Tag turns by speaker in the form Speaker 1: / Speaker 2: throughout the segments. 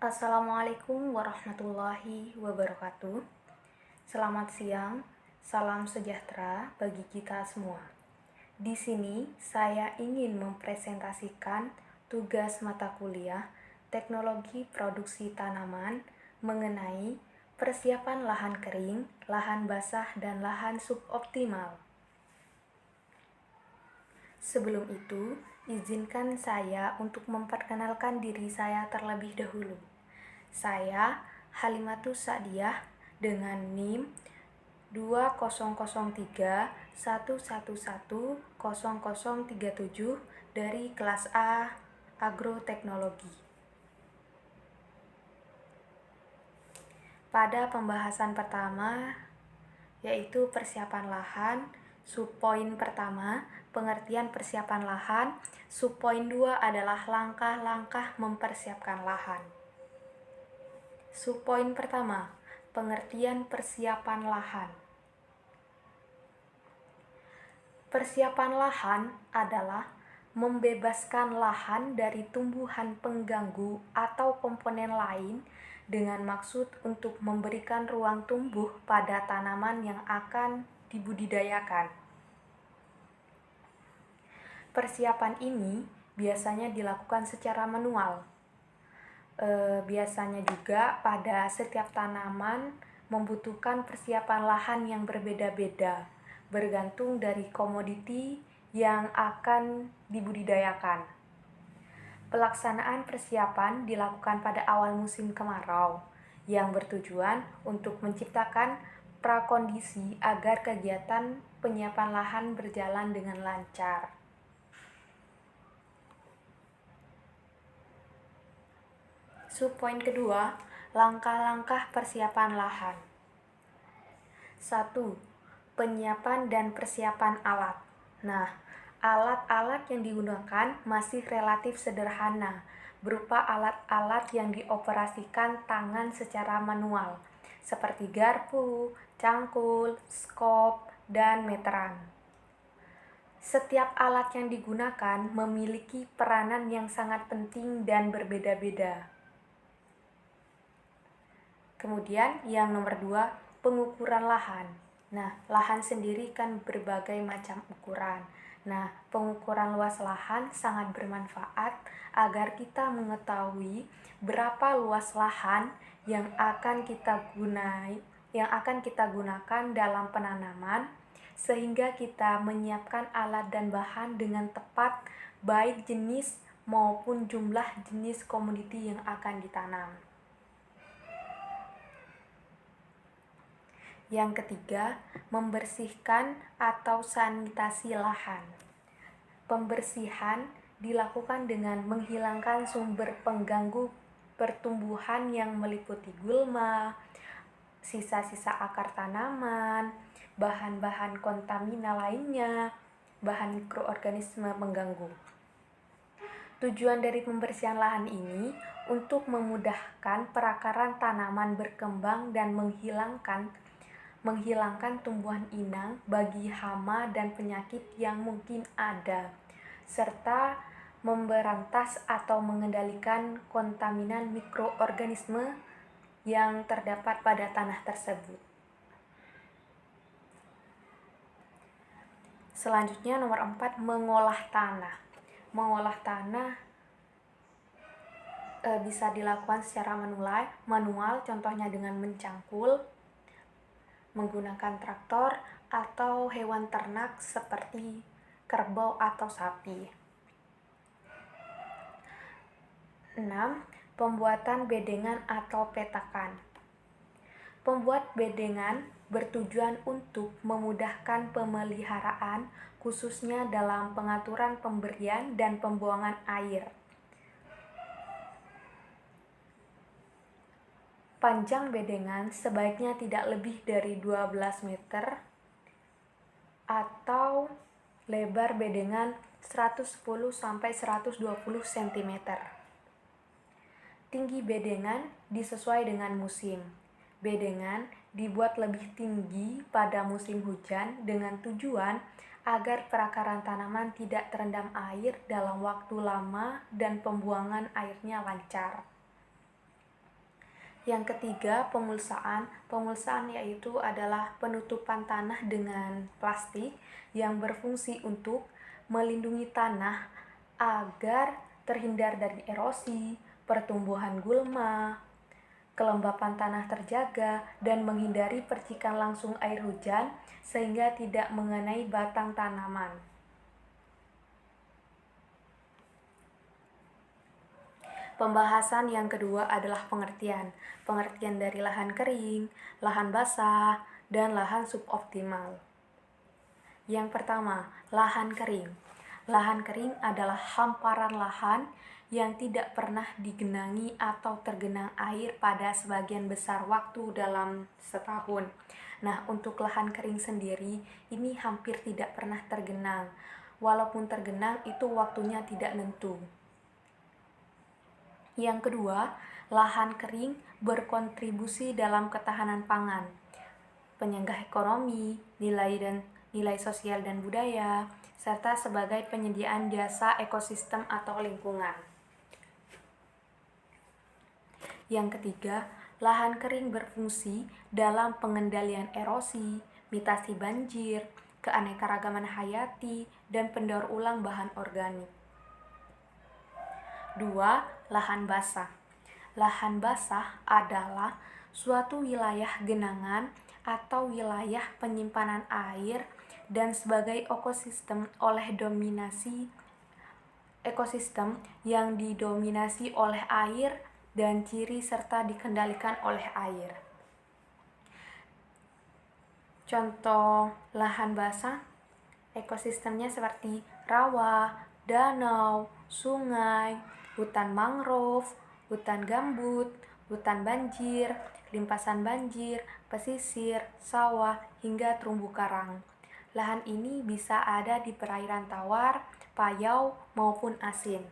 Speaker 1: Assalamualaikum warahmatullahi wabarakatuh. Selamat siang, salam sejahtera bagi kita semua. Di sini saya ingin mempresentasikan tugas mata kuliah Teknologi Produksi Tanaman mengenai persiapan lahan kering, lahan basah, dan lahan suboptimal. Sebelum itu, izinkan saya untuk memperkenalkan diri saya terlebih dahulu. Saya Halimatus Sa'diyah dengan NIM 200311100037 dari kelas A Agroteknologi. Pada pembahasan pertama, yaitu persiapan lahan, subpoin pertama, pengertian persiapan lahan, subpoin 2 adalah langkah-langkah mempersiapkan lahan. Subpoin pertama, pengertian persiapan lahan. Persiapan lahan adalah membebaskan lahan dari tumbuhan pengganggu atau komponen lain dengan maksud untuk memberikan ruang tumbuh pada tanaman yang akan dibudidayakan. Persiapan ini biasanya dilakukan secara manual. Biasanya juga pada setiap tanaman membutuhkan persiapan lahan yang berbeda-beda, bergantung dari komoditi yang akan dibudidayakan. Pelaksanaan persiapan dilakukan pada awal musim kemarau, yang bertujuan untuk menciptakan prakondisi agar kegiatan penyiapan lahan berjalan dengan lancar. Subpoin kedua, langkah-langkah persiapan lahan. 1. Penyiapan dan persiapan alat. Nah, alat-alat yang digunakan masih relatif sederhana, berupa alat-alat yang dioperasikan tangan secara manual, seperti garpu, cangkul, skop, dan meteran. Setiap alat yang digunakan memiliki peranan yang sangat penting dan berbeda-beda. Kemudian yang nomor 2, pengukuran lahan. Nah, lahan sendiri kan berbagai macam ukuran. Nah, pengukuran luas lahan sangat bermanfaat agar kita mengetahui berapa luas lahan yang akan kita gunakan dalam penanaman, sehingga kita menyiapkan alat dan bahan dengan tepat, baik jenis maupun jumlah jenis komoditi yang akan ditanam. Yang ketiga, membersihkan atau sanitasi lahan. Pembersihan dilakukan dengan menghilangkan sumber pengganggu pertumbuhan yang meliputi gulma, sisa-sisa akar tanaman, bahan-bahan kontamina lainnya, bahan mikroorganisme pengganggu. Tujuan dari pembersihan lahan ini untuk memudahkan perakaran tanaman berkembang dan menghilangkan tumbuhan inang bagi hama dan penyakit yang mungkin ada, serta memberantas atau mengendalikan kontaminan mikroorganisme yang terdapat pada tanah tersebut. Selanjutnya nomor 4, mengolah tanah. Mengolah tanah bisa dilakukan secara manual, contohnya dengan mencangkul, menggunakan traktor, atau hewan ternak seperti kerbau atau sapi. 6. Pembuatan bedengan atau petakan. Pembuat bedengan bertujuan untuk memudahkan pemeliharaan, khususnya dalam pengaturan pemberian dan pembuangan air. Panjang bedengan sebaiknya tidak lebih dari 12 meter atau lebar bedengan 110-120 cm. Tinggi bedengan disesuai dengan musim. Bedengan dibuat lebih tinggi pada musim hujan dengan tujuan agar perakaran tanaman tidak terendam air dalam waktu lama dan pembuangan airnya lancar. Yang ketiga, pemulsaan. Pemulsaan yaitu adalah penutupan tanah dengan plastik yang berfungsi untuk melindungi tanah agar terhindar dari erosi, pertumbuhan gulma, kelembapan tanah terjaga, dan menghindari percikan langsung air hujan sehingga tidak mengenai batang tanaman. Pembahasan yang kedua adalah pengertian. Pengertian dari lahan kering, lahan basah, dan lahan suboptimal. Yang pertama, lahan kering. Lahan kering adalah hamparan lahan yang tidak pernah digenangi atau tergenang air pada sebagian besar waktu dalam setahun. Nah, untuk lahan kering sendiri, ini hampir tidak pernah tergenang. Walaupun tergenang, itu waktunya tidak nentu. Yang kedua, lahan kering berkontribusi dalam ketahanan pangan, penyenggah ekonomi, nilai sosial dan budaya, serta sebagai penyediaan jasa ekosistem atau lingkungan. Yang ketiga, lahan kering berfungsi dalam pengendalian erosi, mitasi banjir, keanekaragaman hayati, dan pendaur ulang bahan organik. 2. Lahan basah. Lahan basah adalah suatu wilayah genangan atau wilayah penyimpanan air dan sebagai ekosistem yang didominasi oleh air dan ciri serta dikendalikan oleh air. Contoh lahan basah, ekosistemnya seperti rawa, danau, sungai, hutan mangrove, hutan gambut, hutan banjir, limpasan banjir, pesisir, sawah, hingga terumbu karang. Lahan ini bisa ada di perairan tawar, payau, maupun asin.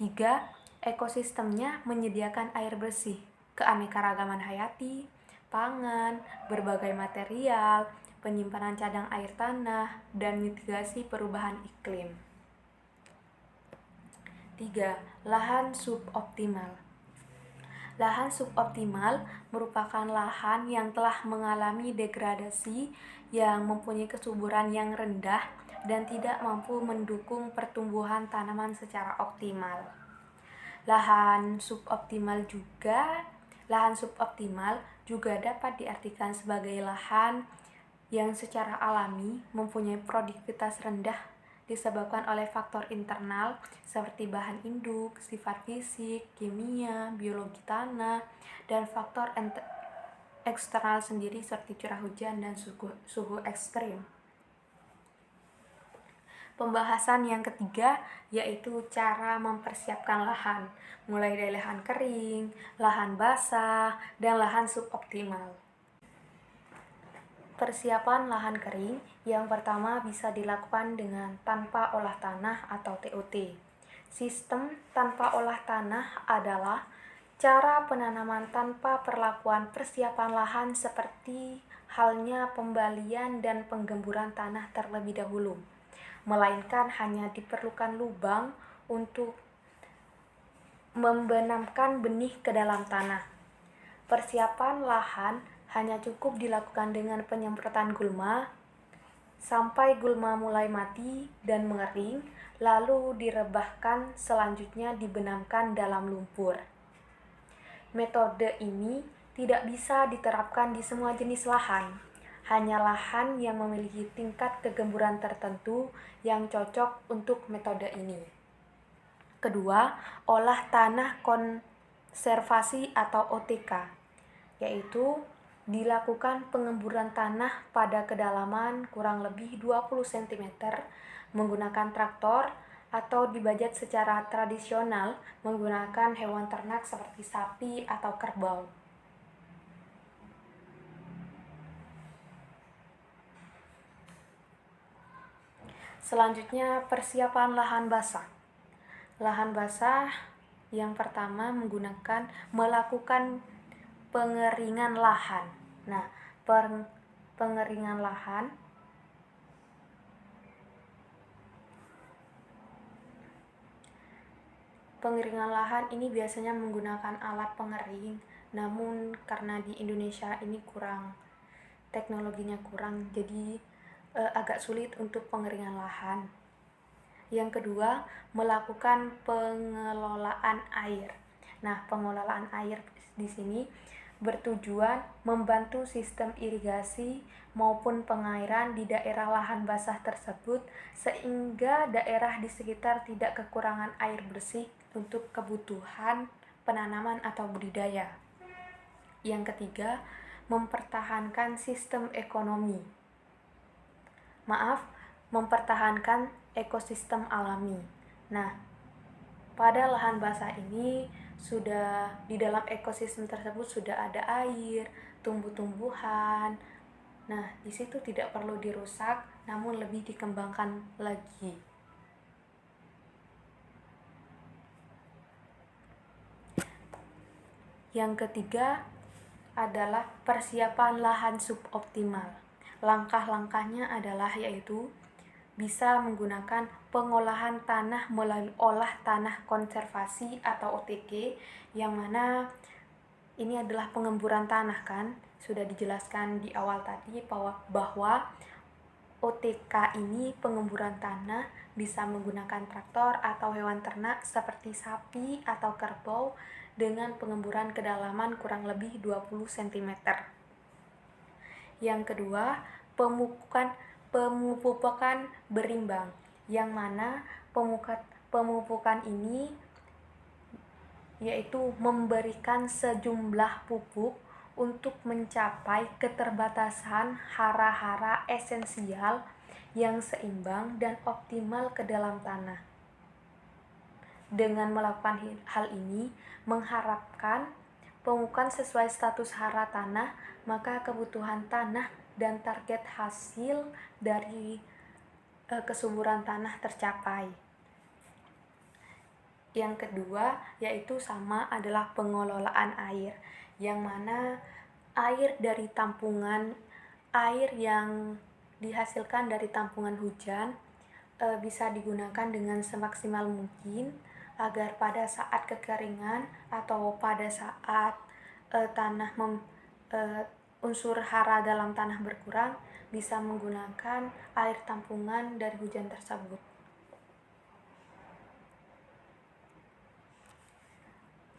Speaker 1: 3. Ekosistemnya menyediakan air bersih, keanekaragaman hayati, pangan, berbagai material, penyimpanan cadang air tanah, dan mitigasi perubahan iklim. 3. Lahan suboptimal. Lahan suboptimal merupakan lahan yang telah mengalami degradasi, yang mempunyai kesuburan yang rendah dan tidak mampu mendukung pertumbuhan tanaman secara optimal. Lahan suboptimal juga dapat diartikan sebagai lahan yang secara alami mempunyai produktivitas rendah disebabkan oleh faktor internal seperti bahan induk, sifat fisik, kimia, biologi tanah, dan faktor eksternal sendiri seperti curah hujan dan suhu ekstrim. Pembahasan yang ketiga yaitu cara mempersiapkan lahan, mulai dari lahan kering, lahan basah, dan lahan suboptimal. Persiapan lahan kering yang pertama bisa dilakukan dengan tanpa olah tanah atau TOT. Sistem tanpa olah tanah adalah cara penanaman tanpa perlakuan persiapan lahan seperti halnya pembalian dan penggemburan tanah terlebih dahulu, melainkan hanya diperlukan lubang untuk membenamkan benih ke dalam tanah. Persiapan lahan hanya cukup dilakukan dengan penyemprotan gulma sampai gulma mulai mati dan mengering, lalu direbahkan, selanjutnya dibenamkan dalam lumpur. Metode ini tidak bisa diterapkan di semua jenis lahan, hanya lahan yang memiliki tingkat kegemburan tertentu yang cocok untuk metode ini. Kedua, olah tanah konservasi atau OTK, yaitu dilakukan pengemburan tanah pada kedalaman kurang lebih 20 cm menggunakan traktor atau dibajak secara tradisional menggunakan hewan ternak seperti sapi atau kerbau. Selanjutnya, persiapan lahan basah. Lahan basah yang pertama melakukan pengeringan lahan. Nah, pengeringan lahan ini biasanya menggunakan alat pengering namun karena di Indonesia ini teknologinya kurang, jadi agak sulit untuk pengeringan lahan. Yang kedua, melakukan pengelolaan air. Nah, pengelolaan air di sini bertujuan membantu sistem irigasi maupun pengairan di daerah lahan basah tersebut sehingga daerah di sekitar tidak kekurangan air bersih untuk kebutuhan penanaman atau budidaya. Yang ketiga, mempertahankan sistem ekonomi. Mempertahankan ekosistem alami. Nah, pada lahan basah ini di dalam ekosistem tersebut sudah ada air, tumbuh-tumbuhan. Nah, di situ tidak perlu dirusak, namun lebih dikembangkan lagi. Yang ketiga adalah persiapan lahan suboptimal. Langkah-langkahnya adalah yaitu bisa menggunakan pengolahan tanah melalui olah tanah konservasi atau OTK, yang mana ini adalah pengemburan tanah kan, sudah dijelaskan di awal tadi bahwa OTK ini pengemburan tanah bisa menggunakan traktor atau hewan ternak seperti sapi atau kerbau dengan pengemburan kedalaman kurang lebih 20 cm. Yang kedua, pemupukan berimbang, yang mana pemupukan ini yaitu memberikan sejumlah pupuk untuk mencapai keterbatasan hara-hara esensial yang seimbang dan optimal ke dalam tanah. Dengan melakukan hal ini, mengharapkan pemupukan sesuai status hara tanah, maka kebutuhan tanah dan target hasil dari kesuburan tanah tercapai. Yang kedua yaitu adalah pengelolaan air, yang mana air yang dihasilkan dari tampungan hujan bisa digunakan dengan semaksimal mungkin agar pada saat kekeringan atau pada saat unsur hara dalam tanah berkurang, bisa menggunakan air tampungan dari hujan tersebut.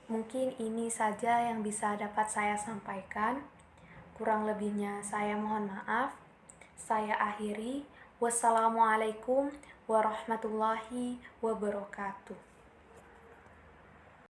Speaker 1: Mungkin ini saja yang bisa dapat saya sampaikan. Kurang lebihnya saya mohon maaf. Saya akhiri. Wassalamualaikum warahmatullahi wabarakatuh.